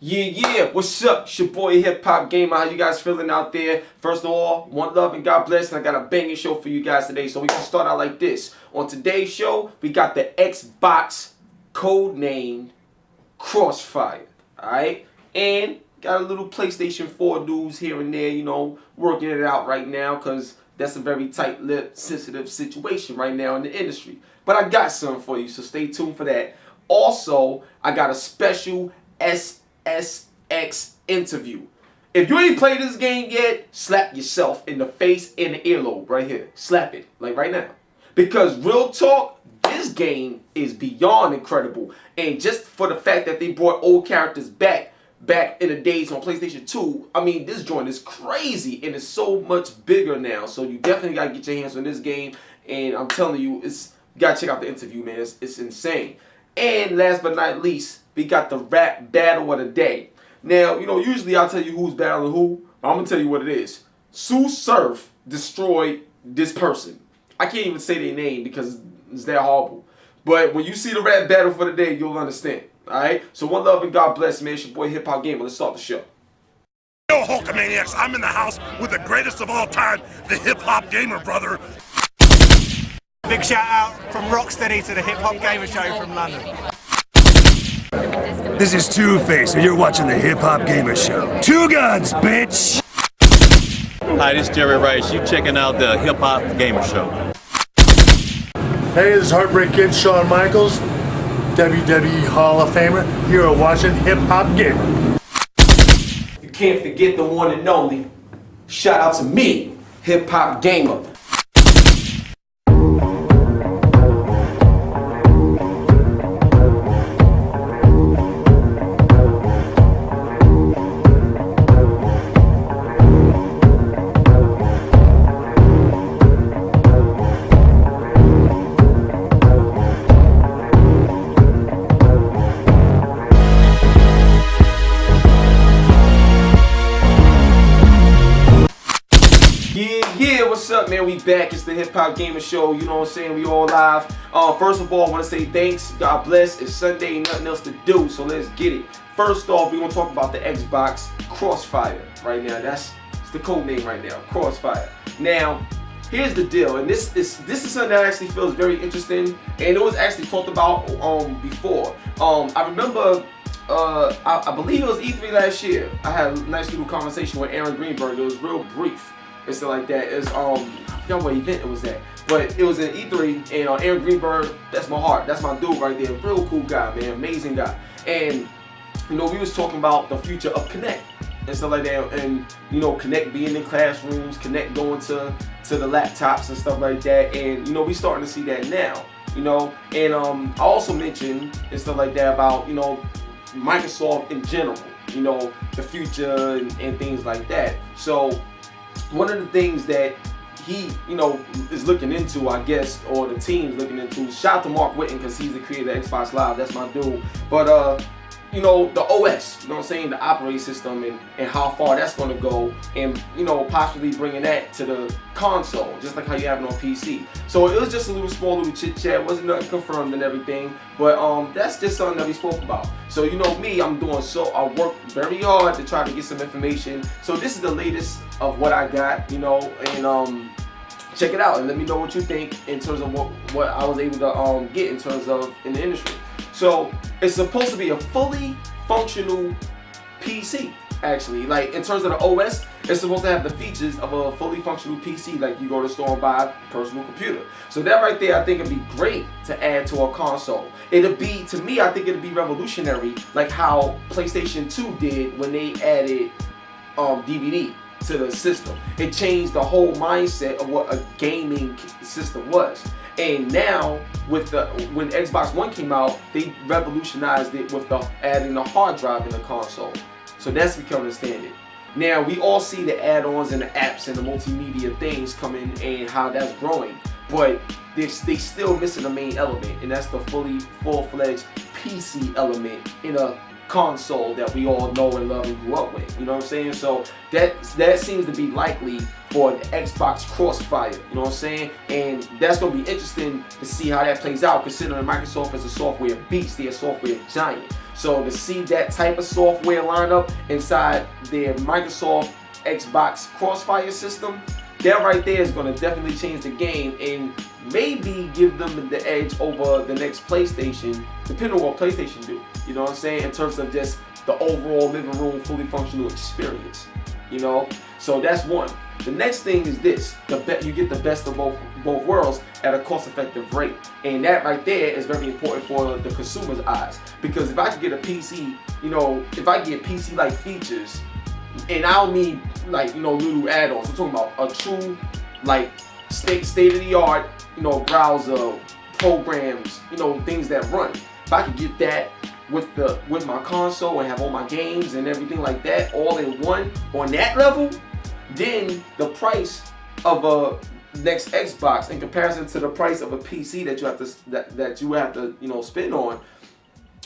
Yeah, what's up? It's your boy HipHopGamer. How you guys feeling out there? First of all, one love and God bless. And I got a banging show for you guys today. So we can start out like this. On today's show, we got the Xbox codenamed Crossfire. Alright? And got a little PlayStation 4 news here and there, you know, working it out right now because that's a very tight-lipped, sensitive situation right now in the industry. But I got something for you, so stay tuned for that. Also, I got a special SSX interview. If you ain't played this game yet, slap yourself in the face and the earlobe right here. Slap it, like right now. Because real talk, this game is beyond incredible. And just for the fact that they brought old characters back in the days on PlayStation 2, I mean, this joint is crazy and it's so much bigger now. So you definitely gotta get your hands on this game. And I'm telling you, you gotta check out the interview, man. It's insane. And last but not least, we got the rap battle of the day. Now, you know, usually I'll tell you who's battling who, but I'm going to tell you what it is. SURF destroyed this person. I can't even say their name because it's that horrible. But when you see the rap battle for the day, you'll understand. Alright? So one love and God bless, man. It's your boy HipHopGamer. Let's start the show. Yo, Hulkamaniacs, I'm in the house with the greatest of all time, the HipHopGamer brother. Big shout out from Rocksteady to the HipHopGamerShow from London. This is Two-Face, and you're watching the HipHopGamerShow. Two guns, bitch! Hi, this is Jerry Rice. You checking out the HipHopGamerShow. Hey, this is Heartbreak Kid Shawn Michaels, WWE Hall of Famer. You are watching HipHopGamer. You can't forget the one and only. Shout out to me, HipHopGamer. Yeah, what's up, man? We back. It's the HipHopGamerShow. You know what I'm saying? We all live. First of all, I want to say thanks. God bless. It's Sunday, nothing else to do, so let's get it. First off, we're going to talk about the Xbox Crossfire right now. It's the code name right now, Crossfire. Now, here's the deal, and this is something that actually feels very interesting, and it was actually talked about before. I remember, I believe it was E3 last year. I had a nice little conversation with Aaron Greenberg. It was real brief and stuff like that. It's I forgot what event it was at, but it was in E3, and Aaron Greenberg, that's my heart, that's my dude right there. Real cool guy, man, amazing guy. And you know, we was talking about the future of Connect and stuff like that, and you know, Connect being in classrooms, Connect going to the laptops and stuff like that, and you know, we starting to see that now, you know. And I also mentioned and stuff like that about, you know, Microsoft in general, you know, the future and things like that. So one of the things that he, you know, is looking into, I guess, or the team's looking into, shout out to Mark Whitten because he's the creator of Xbox Live, that's my dude. But you know, the OS, you know what I'm saying, the operating system and how far that's going to go, and you know, possibly bringing that to the console, just like how you have it on PC. So it was just a little chit chat, wasn't nothing confirmed and everything, but that's just something that we spoke about. So you know me, I work very hard to try to get some information. So this is the latest of what I got, you know, and check it out and let me know what you think in terms of what I was able to get in terms of in the industry. So it's supposed to be a fully functional PC, actually. Like in terms of the OS, it's supposed to have the features of a fully functional PC, like you go to the store and buy a personal computer. So that right there, I think it'd be great to add to a console. It'd be, to me, I think it'd be revolutionary, like how PlayStation 2 did when they added DVD to the system. It changed the whole mindset of what a gaming system was. And now, when Xbox One came out, they revolutionized it with adding the hard drive in the console. So that's becoming a standard. Now, we all see the add-ons and the apps and the multimedia things coming and how that's growing. But they still missing the main element, and that's the full-fledged PC element in a console that we all know and love and grew up with. You know what I'm saying? So that seems to be likely for the Xbox Crossfire. You know what I'm saying? And that's going to be interesting to see how that plays out, considering Microsoft is a software beast, they're a software giant. So to see that type of software lineup inside their Microsoft Xbox Crossfire system, that right there is going to definitely change the game and maybe give them the edge over the next PlayStation, depending on what PlayStation do. You know what I'm saying? In terms of just the overall living room, fully functional experience. You know? So that's one. The next thing is this: you get the best of both worlds at a cost-effective rate, and that right there is very important for the consumer's eyes. Because if I could get a PC, you know, if I get PC-like features, and I don't need like, you know, little add-ons. I'm talking about a true like state-of-the-art, you know, browser, programs, you know, things that run. If I could get that with my console and have all my games and everything like that all in one on that level, then the price of a next Xbox in comparison to the price of a PC that you have to you know, spend on,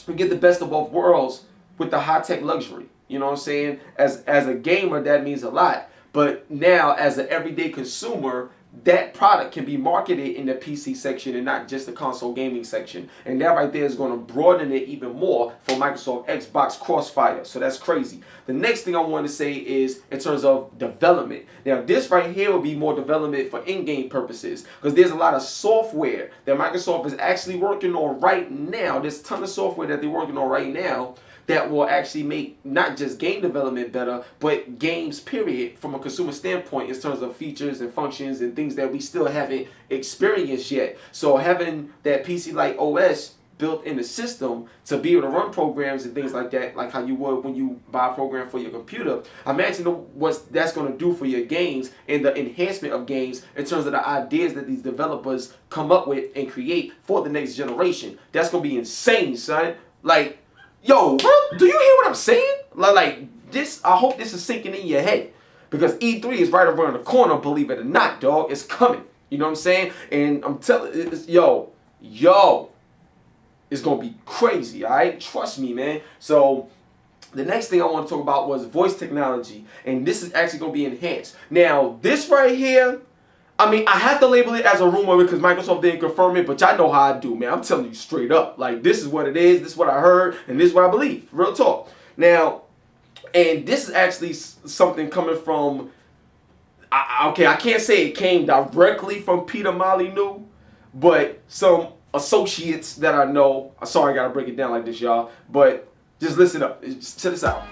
you get the best of both worlds with the high-tech luxury. You know what I'm saying? As a gamer, that means a lot. But now, as an everyday consumer, that product can be marketed in the PC section and not just the console gaming section. And that right there is going to broaden it even more for Microsoft Xbox Crossfire. So that's crazy. The next thing I want to say is in terms of development. Now, this right here will be more development for in-game purposes, because there's a lot of software that Microsoft is actually working on right now. There's a ton of software that they're working on right now that will actually make not just game development better, but games period from a consumer standpoint in terms of features and functions and things that we still haven't experienced yet. So having that PC-like OS built in the system to be able to run programs and things like that, like how you would when you buy a program for your computer, imagine what that's going to do for your games and the enhancement of games in terms of the ideas that these developers come up with and create for the next generation. That's going to be insane, son. Like, yo, bro, do you hear what I'm saying? Like this, I hope this is sinking in your head, because E3 is right around the corner, believe it or not, dog. It's coming. You know what I'm saying? And I'm telling yo, it's gonna be crazy, alright? Trust me, man. So the next thing I want to talk about was voice technology, and this is actually gonna be enhanced. Now, this right here, I mean, I have to label it as a rumor because Microsoft didn't confirm it, but y'all know how I do, man. I'm telling you straight up. Like, this is what it is, this is what I heard, and this is what I believe. Real talk. Now, and this is actually something coming from, okay, I can't say it came directly from Peter Molyneux, but some associates that I know, sorry I gotta break it down like this, y'all, but just listen up, just check this out.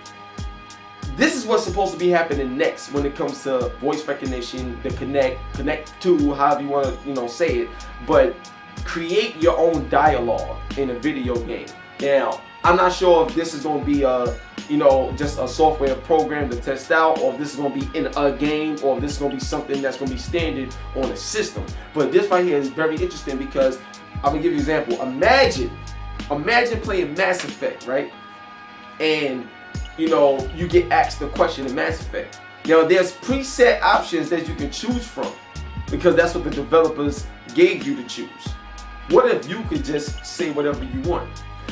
This is what's supposed to be happening next when it comes to voice recognition, the connect to, however you want to, you know, say it, but create your own dialogue in a video game. Now, I'm not sure if this is going to be a, you know, just a software program to test out, or if this is going to be in a game, or if this is going to be something that's going to be standard on a system. But this right here is very interesting because I'm going to give you an example. Imagine playing Mass Effect, right? And you know, you get asked the question in Mass Effect. Now, there's preset options that you can choose from because that's what the developers gave you to choose. What if you could just say whatever you want?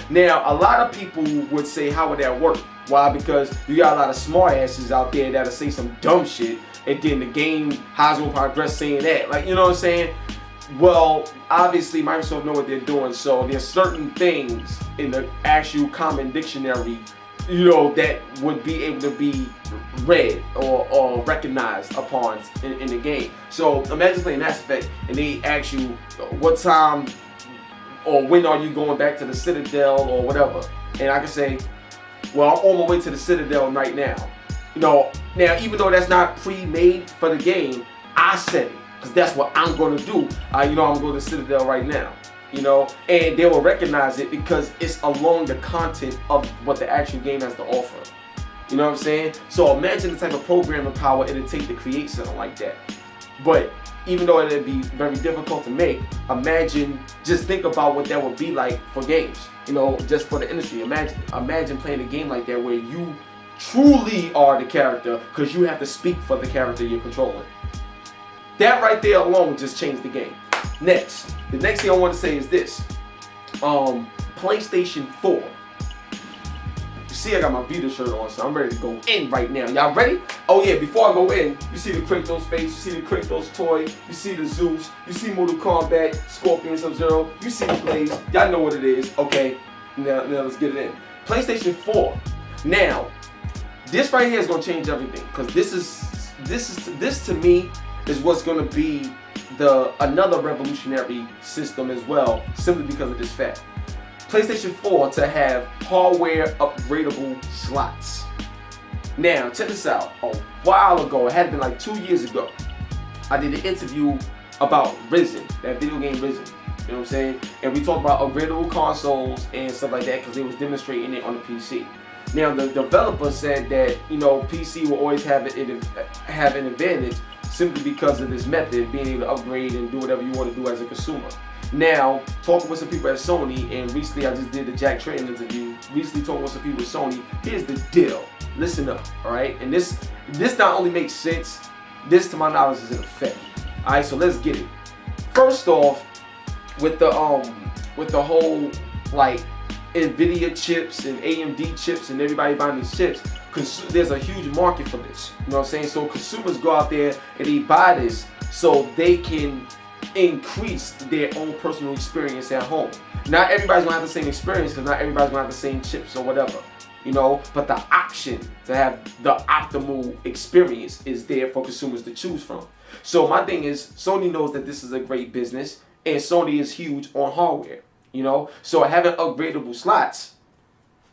Now, a lot of people would say, how would that work? Why? Because you got a lot of smart asses out there that'll say some dumb shit, and then the game how's gonna progress saying that. Like, you know what I'm saying? Well, obviously Microsoft know what they're doing, so there's certain things in the actual common dictionary, you know, that would be able to be read or recognized upon in the game. So imagine playing Mass Effect and they ask you what time or when are you going back to the Citadel or whatever, and I can say, well, I'm on my way to the Citadel right now. You know, now even though that's not pre-made for the game, I said it because that's what I'm going to do. You know, I'm going to go to the Citadel right now. You know, and they will recognize it because it's along the content of what the actual game has to offer. You know what I'm saying? So imagine the type of programming power it'll take to create something like that. But even though it'd be very difficult to make, imagine, just think about what that would be like for games. You know, just for the industry. Imagine playing a game like that where you truly are the character because you have to speak for the character you're controlling. That right there alone just changed the game. Next, the next thing I want to say is this. PlayStation 4. You see I got my Vita shirt on, so I'm ready to go in right now. Y'all ready? Oh yeah, before I go in, you see the Kratos face, you see the Kratos toy, you see the Zeus, you see Mortal Kombat, Scorpion, Sub-Zero, you see the Blaze. Y'all know what it is. Okay, now let's get it in. PlayStation 4. Now, this right here is gonna change everything, because this to me is what's gonna be another revolutionary system as well, simply because of this fact. PlayStation 4 to have hardware upgradable slots. Now, check this out. A while ago, it had been like 2 years ago, I did an interview about Risen, that video game Risen. You know what I'm saying? And we talked about upgradable consoles and stuff like that because they was demonstrating it on the PC. Now, the developer said that, you know, PC will always have an advantage simply because of this method, being able to upgrade and do whatever you want to do as a consumer. Now, talking with some people at Sony, and recently I just did the Jack Tran interview, recently talking with some people at Sony, here's the deal. Listen up, alright? And this not only makes sense, this to my knowledge is in effect. Alright, so let's get it. First off, with the whole like NVIDIA chips and AMD chips and everybody buying these chips, there's a huge market for this. You know what I'm saying? So consumers go out there and they buy this so they can increase their own personal experience at home. Not everybody's gonna have the same experience because not everybody's gonna have the same chips or whatever, you know, but the option to have the optimal experience is there for consumers to choose from. So my thing is, Sony knows that this is a great business and Sony is huge on hardware, you know, so having upgradable slots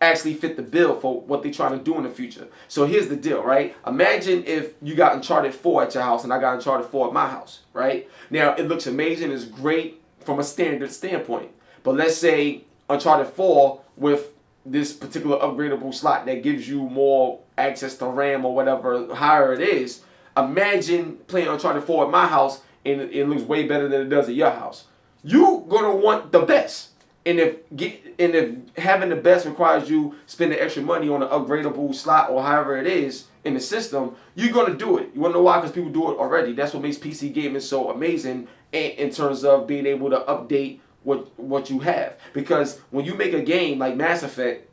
actually fit the bill for what they're trying to do in the future. So here's the deal, right? Imagine if you got Uncharted 4 at your house and I got Uncharted 4 at my house, right? Now, it looks amazing, it's great from a standard standpoint. But let's say Uncharted 4 with this particular upgradable slot that gives you more access to RAM or whatever, higher it is. Imagine playing Uncharted 4 at my house and it looks way better than it does at your house. You're gonna want the best. And if having the best requires you spending extra money on an upgradable slot or however it is in the system, you're gonna do it. You wanna know why? Because people do it already. That's what makes PC gaming so amazing in terms of being able to update what you have. Because when you make a game like Mass Effect,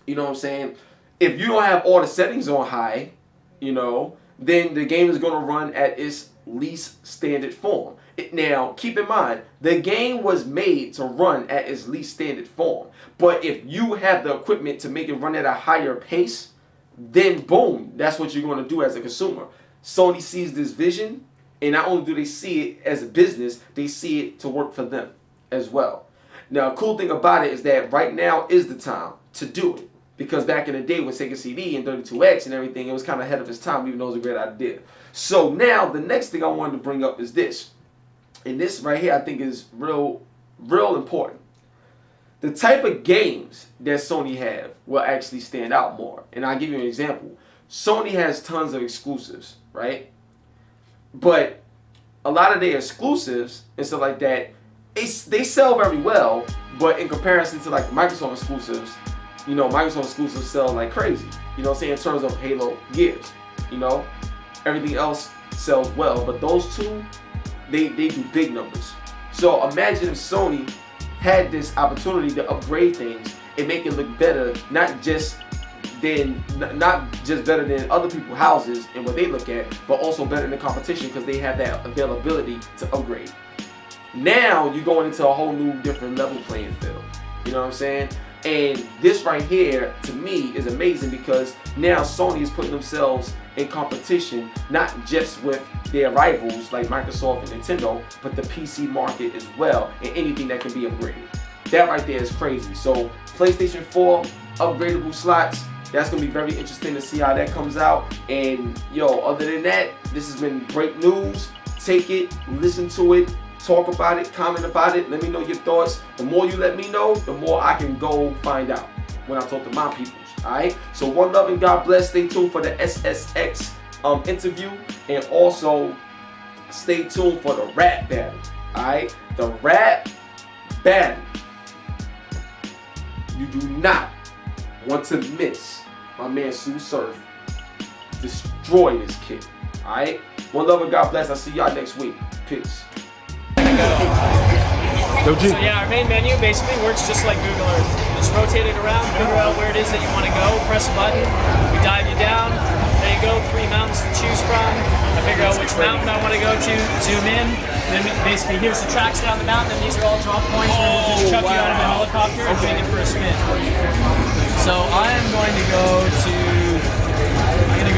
you know what I'm saying, if you don't have all the settings on high, you know, then the game is gonna run at its least standard form. Now, keep in mind, the game was made to run at its least standard form. But if you have the equipment to make it run at a higher pace, then boom, that's what you're going to do as a consumer. Sony sees this vision, and not only do they see it as a business, they see it to work for them as well. Now, a cool thing about it is that right now is the time to do it. Because back in the day with Sega CD and 32X and everything, it was kind of ahead of its time, even though it was a great idea. So now, the next thing I wanted to bring up is this. And this right here I think is real important. The type of games that Sony have will actually stand out more. And I'll give you an example. Sony has tons of exclusives, right? But a lot of their exclusives and stuff like that, they sell very well, but in comparison to like Microsoft exclusives, you know, Microsoft exclusives sell like crazy. You know what I'm saying? In terms of Halo, Gears, you know? Everything else sells well, but those two, they do big numbers. So imagine if Sony had this opportunity to upgrade things and make it look better, not just better than other people's houses and what they look at, but also better than the competition because they have that availability to upgrade. Now you're going into a whole new different level playing field. You know what I'm saying? And this right here, to me, is amazing because now Sony is putting themselves in competition, not just with their rivals like Microsoft and Nintendo, but the PC market as well, and anything that can be upgraded. That right there is crazy. So PlayStation 4, upgradable slots, that's going to be very interesting to see how that comes out. And yo, other than that, this has been great news. Take it, listen to it, talk about it, comment about it, let me know your thoughts. The more you let me know, the more I can go find out when I talk to my peoples. Alright? So one love and God bless. Stay tuned for the SSX interview. And also stay tuned for the rap battle. Alright? The rap battle. You do not want to miss my man Surf. Destroy this kid. Alright? One love and God bless. I'll see y'all next week. Peace. So yeah, our main menu basically works just like Google Earth. Just rotate it around, figure out where it is that you want to go, press a button, we dive you down, there you go, 3 mountains to choose from. I figure out which mountain I want to go to, zoom in, then basically here's the tracks down the mountain, and these are all drop points where we'll just chuck you out of a helicopter and take it for a spin. So I am going to go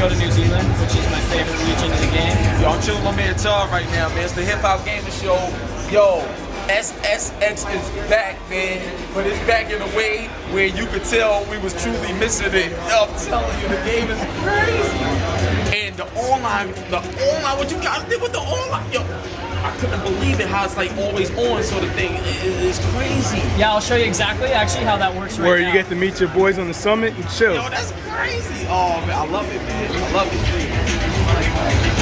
to New Zealand, which is my favorite region in the game. Yo, I'm chilling with my man Todd right now, man. It's the Hip Hop Gamer Show. Yo, SSX is back, man. But it's back in a way where you could tell we was truly missing it. I'm telling you, the game is crazy. And the online, what you guys did with the online, yo, I couldn't believe it, how it's like always on sort of thing. It's crazy. Yeah, I'll show you exactly actually how that works right now. Where you get to meet your boys on the summit and chill. Yo, that's crazy. Oh, man, I love it, man. I love it.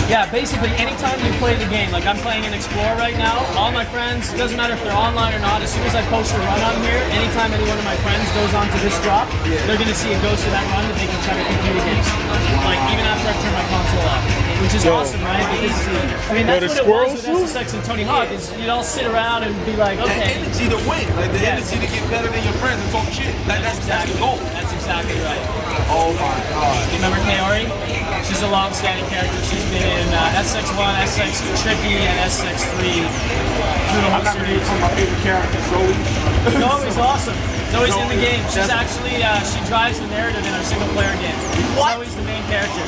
Yeah, basically anytime you play the game, like I'm playing an Explorer right now, all my friends, it doesn't matter if they're online or not, as soon as I post a run on here, anytime any one of my friends goes onto this drop, they're going to see it goes to that run that they can try to compete against. Like even after I turn my console off, which is awesome, right? Because, I mean, that's what it was with SSX and Tony Hawk, is you'd all sit around and be like, okay. The energy to win, like the energy to get better than your friends and talk shit. Like, that's the goal. That's exactly right. Oh my God. You remember Kaori? She's a long-standing character. She's been in SX1, SX Tricky, and SX3 through the whole series. My favorite character, Zoe. Zoe's awesome. Zoe's in the game. She's actually, she drives the narrative in our single-player game. What? Zoe's the main character.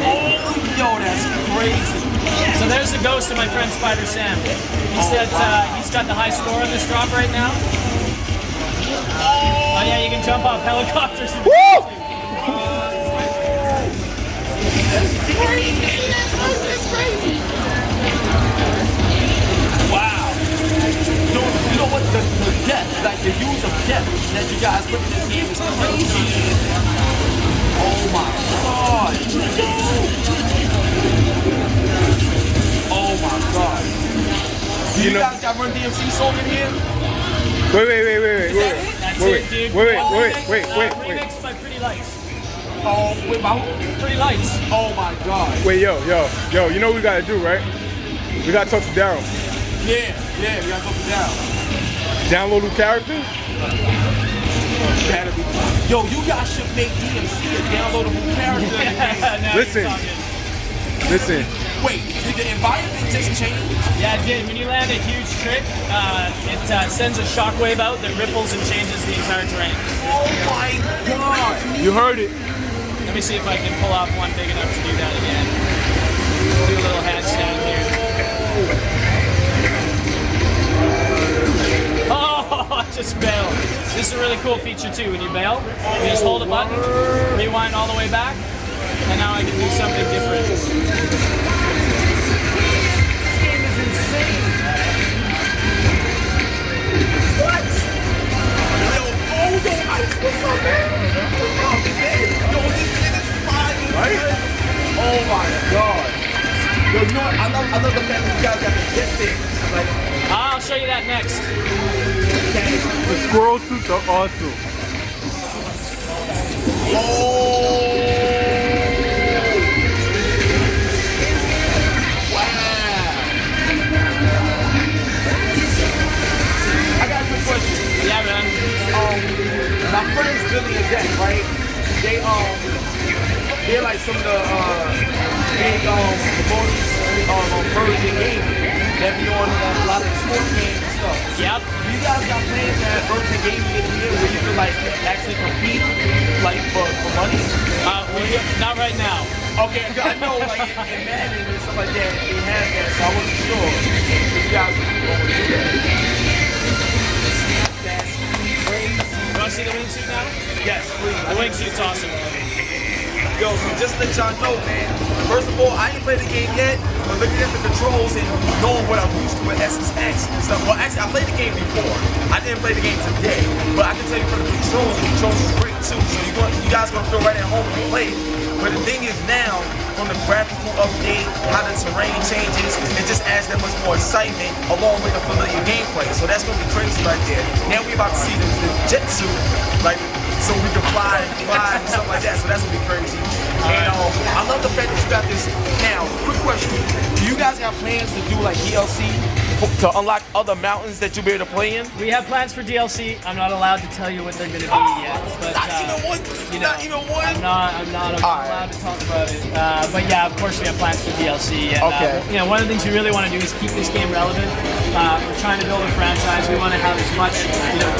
Oh, yo, that's crazy. So there's the ghost of my friend Spider Sam. He said he's got the high score on this drop right now. Oh yeah, you can jump off helicopters. Woo! That's crazy. That's crazy. Wow. You know what? The depth, like the use of depth that you guys put in this game is crazy. Oh my God. Oh my God. You guys got Run DMC song in here? Wait. That's it, dude. Wait. Remixed by Pretty Lights. Oh, wait, my Pretty Lights. Oh my God. Wait, yo, you know what we gotta do, right? We gotta talk to Daryl. Yeah, we gotta talk to Daryl. Download a character? Gotta be. Yo, you guys should make DMC a downloadable character in the game. Listen. Wait, did the environment just change? Yeah, it did. When you land a huge trick, it sends a shockwave out that ripples and changes the entire terrain. Oh my God. You heard it. Let me see if I can pull off one big enough to do that again. Do a little handstand here. Oh, I just bailed. This is a really cool feature too. When you bail, you just hold a button, rewind all the way back, and now I can do something different. Oh my God. Yo, you know what? I love the fact that you guys got the jet things. Like, I'll show you that next. The squirrel suits are awesome. oh. Wow. I got a quick question. Yeah, man. My friends Billy and Zach, right? They're like some of the big promoters on Virgin Gaming that be on a lot of the sports games and stuff. Yep. You guys got plans at Virgin Gaming in here where you can like actually compete like for money? Not right now. Okay, I know like in Madden and stuff like that they have that, so I wasn't sure if you guys were going to do that. That's crazy. You want to see the wingsuit now? Yes, please. The wingsuit's awesome. Yo, so just to let y'all know, man. First of all, I ain't played the game yet, but looking at the controls and knowing what I'm used to with SSX and stuff. Well, actually, I played the game before. I didn't play the game today, but I can tell you for the controls is great too. So you guys gonna feel right at home when you play it. But the thing is now, from the graphical update, how the terrain changes, it just adds that much more excitement along with the familiar gameplay. So that's gonna be crazy right there. Now we about to see the jet suit, like, so we can fly and stuff like that. So that's gonna be crazy. And I love love the fact that you got this. Now, quick question. Do you guys got plans to do like DLC to unlock other mountains that you'll be able to play in? We have plans for DLC. I'm not allowed to tell you what they're going to be yet. But, not even one? You know, Not even one? I'm not allowed to talk about it. But yeah, of course we have plans for DLC. And, Okay. You know, one of the things we really want to do is keep this game relevant. We're trying to build a franchise. We want to have as much,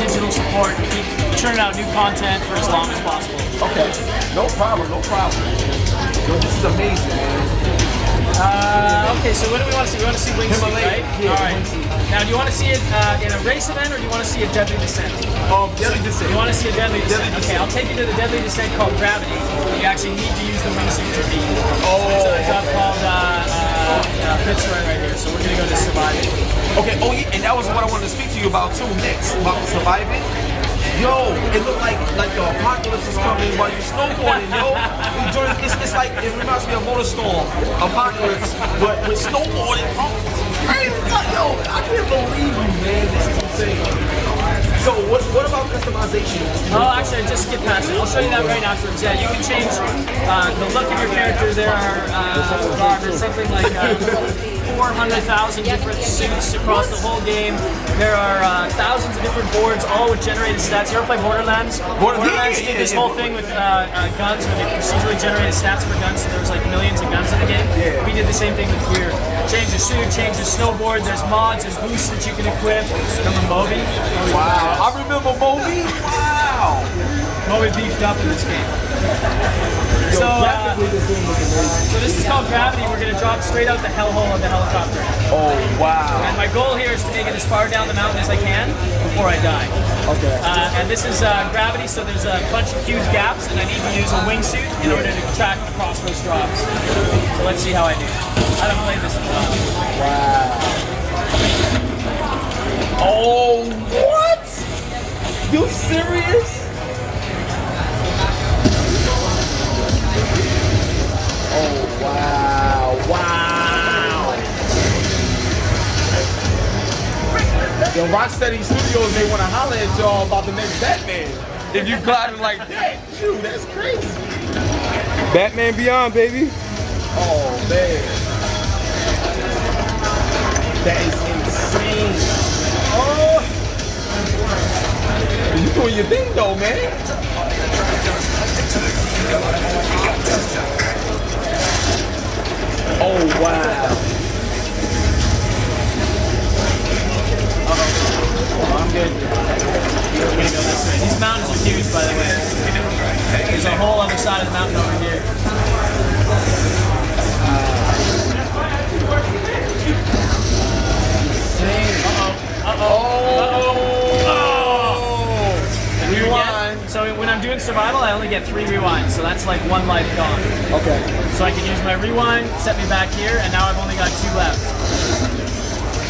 digital support, keep churning out new content for as long as possible. Okay. No problem. No problem. Yo, this is amazing, man. Okay, so what do we want to see? We want to see Wingsuit, right? Yeah, all right. Wingsuit. Now, do you want to see it in a race event, or do you want to see a deadly descent? Deadly descent. You want to see a deadly descent? Deadly Okay, descent. I'll take you to the deadly descent called Gravity. You actually need to use the wingsuit to beat. There's a job called Fitzroy right here, so we're going to go to surviving. Okay, yeah, and that was what I wanted to speak to you about too next, about surviving. Yo, it looked like the apocalypse is coming while you're snowboarding, yo. It's like, it reminds me of Motorstorm, Apocalypse, but with snowboarding. Oh, it's crazy. Yo, I can't believe you, man. This is insane. So what about customization? Oh, actually, I just skipped past it. I'll show you that right afterwards. Yeah, you can change the look of your character. There are there's something like 400,000 different suits across the whole game. There are thousands of different boards, all with generated stats. You ever play Borderlands? Borderlands did this whole thing with guns, where they procedurally generated stats for guns, so there was like millions of guns in the game. We did the same thing with gear. Change the suit, change the snowboard, there's mods and boosts that you can equip. Remember Moby? Wow, I remember Moby. Wow. Moby beefed up in this game. Yo, So, graphically, this game looks amazing. so this is called Gravity. We're going to drop straight out the hellhole of the helicopter. Oh, wow. And my goal here is to make it as far down the mountain as I can before I die. Okay. And this is Gravity, so there's a bunch of huge gaps, and I need to use a wingsuit in order to track across those drops. So let's see how I do. I haven't played this in a while. Wow. Oh, what? You serious? Oh, wow. Wow. Yo, Rocksteady Studios, they want to holler at y'all about the next Batman. If you gliding like that, shoot, that's crazy. Batman Beyond, baby. Oh, man. That is insane. Oh! You doing your thing though, man. Oh, wow. Oh, I'm good. We're gonna go this way. These mountains are huge, by the way. There's a whole other side of the mountain over here. Rewind. So when I'm doing survival, I only get 3 rewinds, so that's like 1 life gone. Okay. So I can use my rewind, set me back here, and now I've only got 2 left.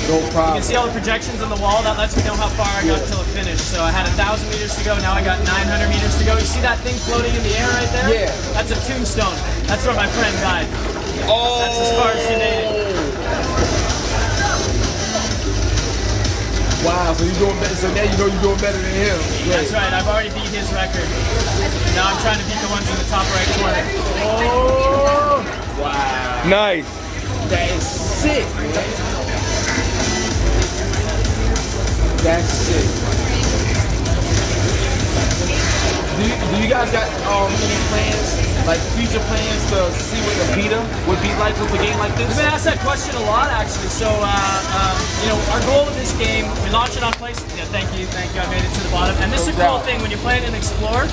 No You problem. can see all the projections on the wall. That lets me know how far I got till it finished. So I had 1,000 meters to go. Now I got 900 meters to go. You see that thing floating in the air right there? Yeah. That's a tombstone. That's where my friend died. Oh. That's as far as he made it. Wow, so you're doing better. So now you know you're doing better than him. That's right. I've already beat his record. Now I'm trying to beat the ones in the top right corner. Oh. Wow. Nice. That is sick, man. That's sick. Do you guys got any plans, like future plans to see what the beta would be like with a game like this? I've been asked that question a lot, actually. So, our goal with this game, we launched it on PlayStation. Yeah, thank you, I made it to the bottom. And this is a cool thing when you're playing in Explore.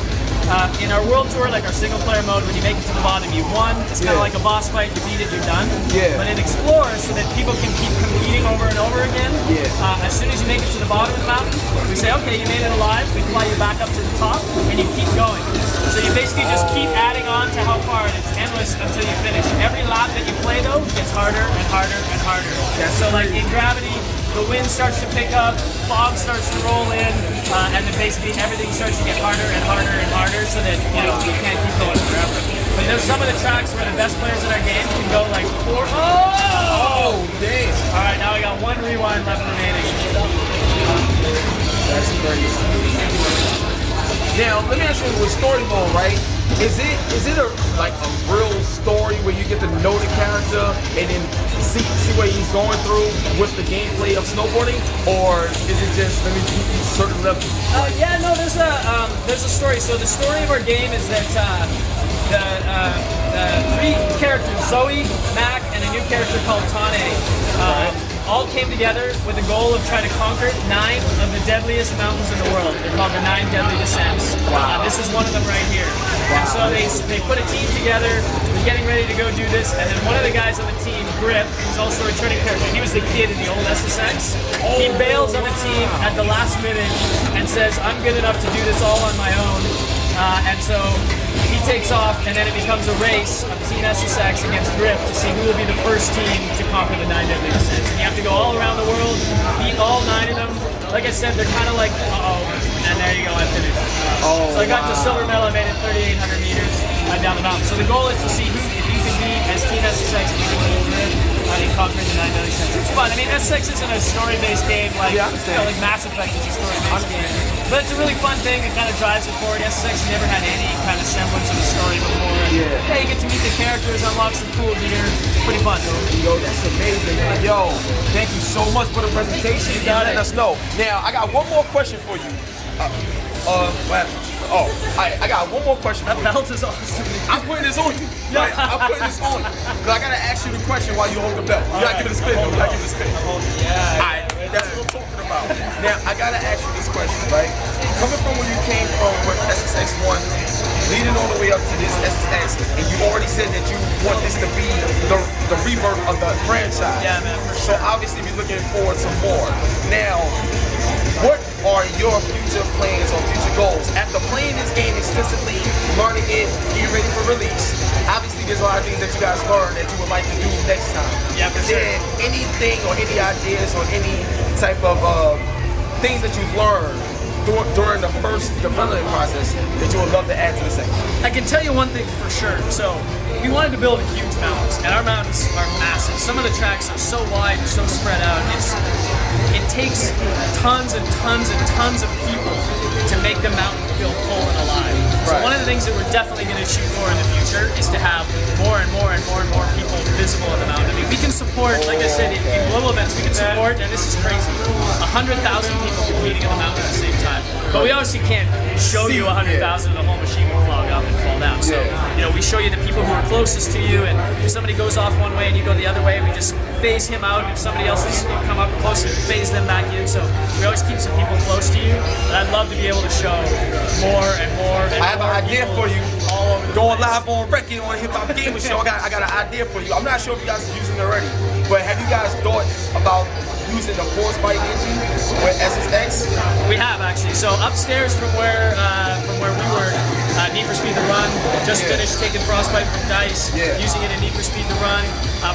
In our world tour, like our single player mode, when you make it to the bottom, you've won. It's kind of like a boss fight. You beat it, you're done. Yeah. But in Explore, so that people can keep competing over and over again. As soon as you make it to the bottom of the mountain, we say, okay, you made it alive. We fly you back up to the top, and you keep going. So you basically just keep adding on to how far, and it's endless until you finish. Every lap that you play, though, gets harder and harder and harder. So like in Gravity, the wind starts to pick up, fog starts to roll in, and then basically everything starts to get harder and harder and harder, so that you can't keep going forever. But there's some of the tracks where the best players in our game can go like 4. Oh, damn! All right, now we got 1 rewind left remaining. That's crazy. Now let me ask you, with story mode, right? Is it like a real story where you get to know the character and then see what he's going through with the gameplay of snowboarding, or is it just let me keep these certain levels? Yeah, no, there's a story. So the story of our game is that the three characters, Zoe, Mac, and a new character called Tane, all came together with the goal of trying to conquer 9 of the deadliest mountains in the world. They're called the 9 Deadly Descents. Wow. This is one of them right here. Wow. And so they put a team together, they're getting ready to go do this, and then one of the guys on the team, Griff, who's also a returning character, he was the kid in the old SSX, he bails on the team at the last minute and says, I'm good enough to do this all on my own. And so he takes off, and then it becomes a race of Team SSX against Drift to see who will be the first team to conquer the 9 Deadly Descents. And you have to go all around the world, beat all 9 of them. Like I said, they're kind of like, and there you go, I finished. So I got to silver medal, I made it 3,800 meters down the mountain. So the goal is to see who, if you can beat as Team SSX, if you can beat Drift, and conquer the 9 Deadly Descents. It's fun. I mean, SSX isn't a story-based game like, like Mass Effect is a story-based game. But it's a really fun thing. It kind of drives it forward. SSX never had any kind of semblance of a story before. Yeah, you get to meet the characters, unlock some cool gear. It's pretty fun. Yo, that's amazing, man. Yo, thank you so much for the presentation. You letting us know. Now, I got one more question for you. I got one more question. That belt is awesome. I'm putting this on you. Right? I'm putting this on you. Because I got to ask you the question while you hold the belt. You got to give it a spin. You got to give it a spin. Yeah. Alright, that's what I'm talking about. Now, I got to ask you this question, right? Coming from where you came from with SSX1, leading all the way up to this SSX, and you already said that you want this to be the rebirth of the franchise. Yeah, man. So obviously we're looking forward to more. Now, what are your future plans or future goals? After playing this game extensively, learning it, getting ready for release, obviously there's a lot of things that you guys learned that you would like to do next time. Yeah, for Is sure. there anything or any ideas or any type of things that you've learned during the first development process that you would love to add to the second? I can tell you one thing for sure. So we wanted to build huge mountains, and our mountains are massive. Some of the tracks are so wide and so spread out. It takes tons and tons and tons of people to make the mountain feel full and alive. So one of the things that we're definitely going to shoot for in the future is to have more and more and more and more people visible in the mountain. I mean, we can support, like I said, in global events, we can support, and this is crazy, 100,000 people competing in the mountain at the same time. But we obviously can't show you 100,000 and the whole machine will clog up and fall down. So, you know, we show you the people who are closest to you, and if somebody goes off one way and you go the other way, we just phase him out. If somebody else is come up closer, we phase them back in. So we always keep some people close to you. And I'd love to be able to show more and more and I have an idea for you. All over the Going place. live on record on HipHopGamerShow. I got an idea for you. I'm not sure if you guys are using it already, but have you guys thought about using the Crossfire engine with SSX? We have actually. So upstairs from where we were, Need for Speed the Run just finished taking Frostbite from Dice, using it in Need for Speed the Run.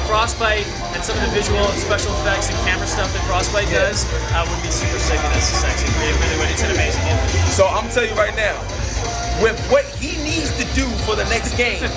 Frostbite and some of the visual and special effects and camera stuff that Frostbite does would be super sick in SSX. It really would. It's an amazing game. So I'm gonna tell you right now, with what he needs to do for the next game,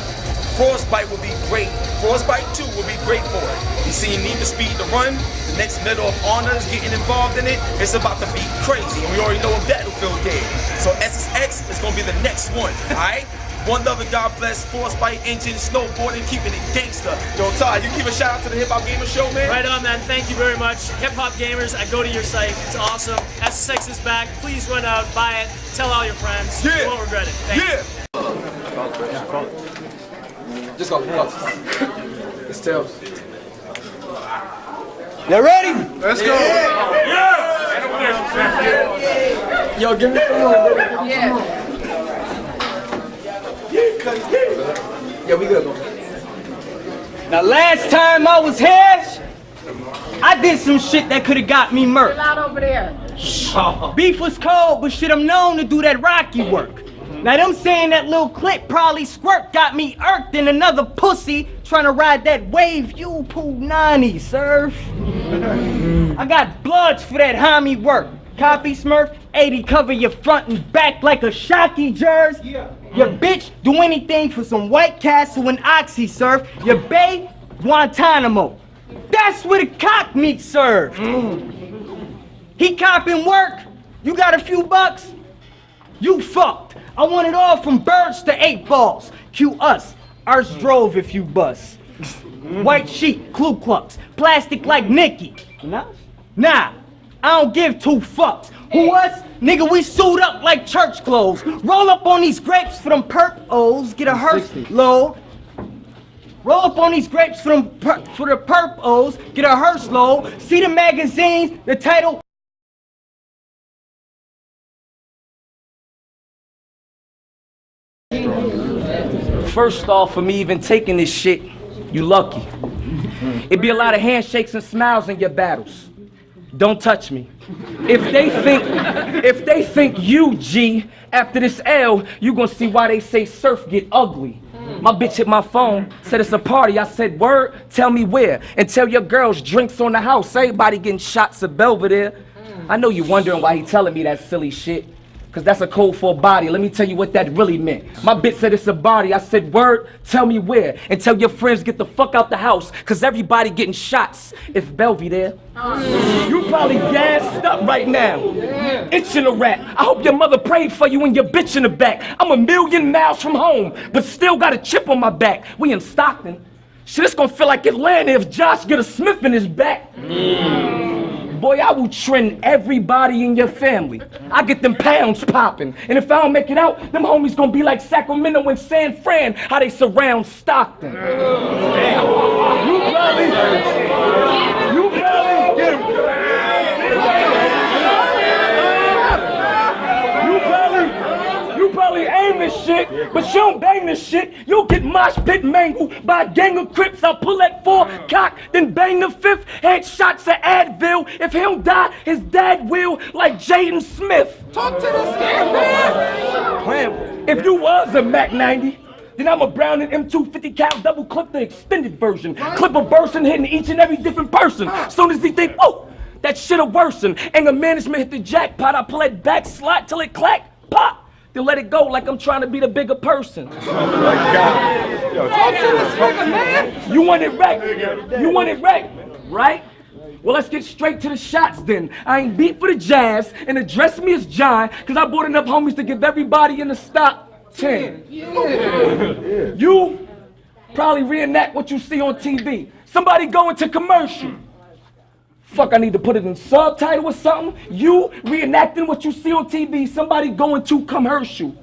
Frostbite will be great. Frostbite 2 will be great for it. You see Need for Speed the Run, the next Medal of Honor is getting involved in it. It's about to be crazy, and we already know what Battlefield did. So SSX is gonna be the next one, alright? One love and God bless, Frostbite engine, snowboarding, keeping it gangster. Yo, Todd, you give a shout out to the HipHopGamerShow, man? Right on, man. Thank you very much. Hip Hop Gamers, I go to your site. It's awesome. SSX is back. Please run out, buy it, tell all your friends. You won't regret it. Thank you. Just go. It's Tails. You ready? Let's go. Yo, give me some more. Yeah, we good, bro. Now, last time I was here, I did some shit that could have got me murked. Out over there. Beef was cold, but shit, I'm known to do that Rocky work. Now, them saying that little clip probably squirt got me irked in another pussy trying to ride that wave you poo 90, surf. I got bloods for that homie work. Copy Smurf, 80 cover your front and back like a Shocky jersey. Your bitch do anything for some White Castle and Oxy surf. Your bae, Guantanamo. That's where the cock meat served. He copping work, you got a few bucks, you fucked. I want it all from birds to 8 balls. Cue us. Ours drove if you bust. White sheet, Ku Klux, plastic like Nikki. Nah, I don't give 2 fucks. Who us? Nigga, we suit up like church clothes. Roll up on these grapes for them perp O's. Get a hearse load. Roll up on these grapes for the perp O's. Get a hearse load. See the magazines, the title. First off, for me even taking this shit, you lucky. It'd be a lot of handshakes and smiles in your battles. Don't touch me. If they think you, G, after this L, you gonna see why they say surf get ugly. My bitch hit my phone, said it's a party. I said, word, tell me where. And tell your girls drinks on the house. Everybody getting shots of Belvedere. I know you wondering why he telling me that silly shit. Cause that's a code for a body. Let me tell you what that really meant. My bitch said it's a body. I said, word, tell me where. And tell your friends get the fuck out the house. Cause everybody getting shots. It's Belvedere. You probably gassed up right now. Itching a rat. I hope your mother prayed for you and your bitch in the back. I'm a million miles from home, but still got a chip on my back. We in Stockton. Shit, it's gonna feel like Atlanta if Josh get a Smith in his back. Boy, I will trend everybody in your family. I get them pounds popping. And if I don't make it out, them homies gonna be like Sacramento and San Fran, how they surround Stockton. You probably aim this shit, but you don't bang this shit. You'll get mosh pit mangled by a gang of Crips. I'll pull that 4 cock, then bang the 5th. Headshots at Advil. If he don't die, his dad will, like Jaden Smith. Talk to this kid, man. If you was a Mac 90, then I'm a Browning M250 cal double clip, the extended version. Clip a burst and hitting each and every different person. Soon as he think, whoa, that shit'll worsen. Anger management hit the jackpot. I pull that back slot till it clack, pop. Then let it go like I'm trying to be the bigger person. Oh my God. Yo, talk to this nigga, man. You want it right. You want it right, right? Well, let's get straight to the shots then. I ain't beat for the Jazz and address me as John, cause I brought enough homies to give everybody in the stop 10. Yeah. You probably reenact what you see on TV. Somebody go into commercial. Fuck, I need to put it in subtitle or something. You reenacting what you see on TV, somebody going to commercial.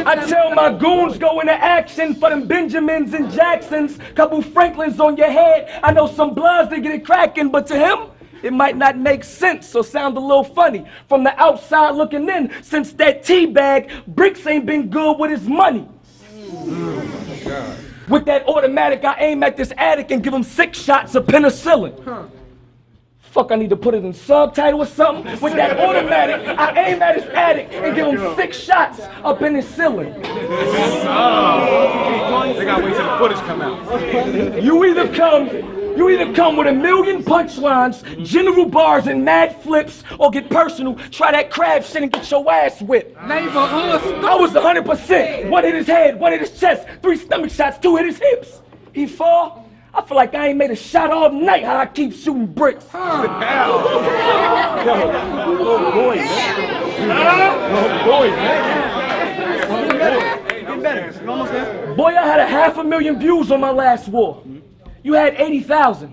I tell my goons go into action for them Benjamins and Jacksons. Couple Franklins on your head. I know some bloods that get it cracking, but to him, it might not make sense or sound a little funny. From the outside looking in, since that teabag, BRIXX ain't been good with his money. God. With that automatic, I aim at this addict and give him 6 shots of penicillin. Fuck, I need to put it in subtitle or something. With that automatic, I aim at his addict and give him 6 shots of penicillin. They gotta wait till the footage come out. You either come with a million punchlines, general bars, and mad flips, or get personal, try that crab shit and get your ass whipped. I was 100%. 1 hit his head, 1 hit his chest, 3 stomach shots, 2 hit his hips. He fall. I feel like I ain't made a shot all night, how I keep shooting bricks. Yo, little boy, man. Boy, I had 500,000 views on my last war. You had 80,000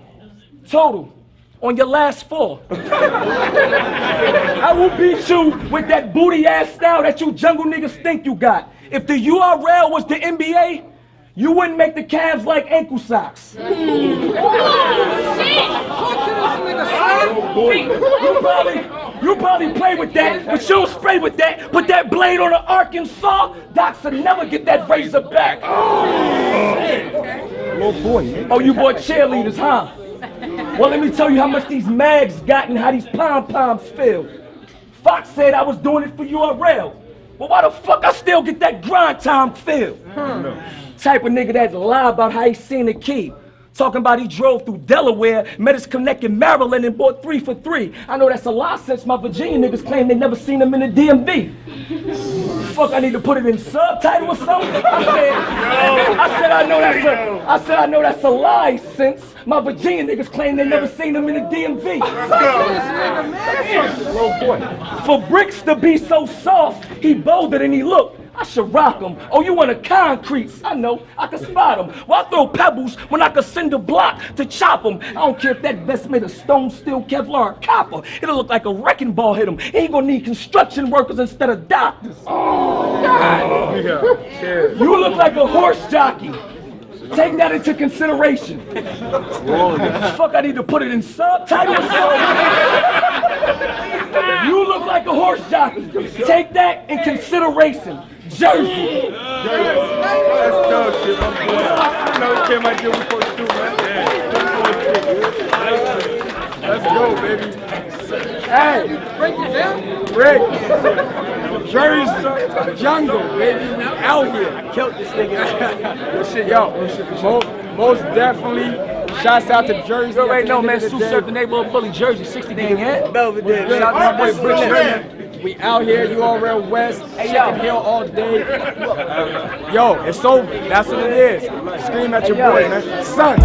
total on your last 4. I will beat you with that booty ass style that you jungle niggas think you got. If the URL was the NBA, you wouldn't make the Cavs like ankle socks. You probably play with that, but you don't spray with that. Put that blade on an Arkansas, Docs will never get that razor back. Oh boy, man. Oh, you bought cheerleaders, huh? Well, let me tell you how much these mags got and how these pom-poms feel. Fox said I was doing it for URL. Well, why the fuck I still get that grind time feel? Type of nigga that lie about how he seen the key. Talking about he drove through Delaware, met his connect in Maryland, and bought 3 for $3. I know that's a lie since my Virginia niggas claim they never seen him in the DMV. fuck, I need to put it in subtitle or something? I said I know that's a lie since my Virginia niggas claim they never seen him in the DMV. For BRIXX to be so soft, he bolder than he look. I should rock him. Oh, you want a concretes? I know, I can spot him. Well, I throw pebbles when I can send a block to chop him. I don't care if that vest made of stone, steel, Kevlar, or copper. It'll look like a wrecking ball hit him. He ain't gonna need construction workers instead of doctors. Oh, God. You look like a horse jockey. Take that into consideration. Fuck, I need to put it in subtitles. You look like a horse jockey. Take that in consideration. Jersey. That's dope shit, my boy. You know, it came out here before the do, man. Let's go, baby. Hey, Break it down. Rick. Jersey jungle, baby. We out here. I killed this nigga. Shit, yo. Most definitely. Shouts out to Jersey. You already know, man. Sue Surf, the neighborhood bully. Jersey, 60 gang head. Belvedere. Shout out to my boy BRIXX. We out here, you all real west, Chicken Hill all day. Yo, it's over. That's what it is. Scream at your boy, man. Son.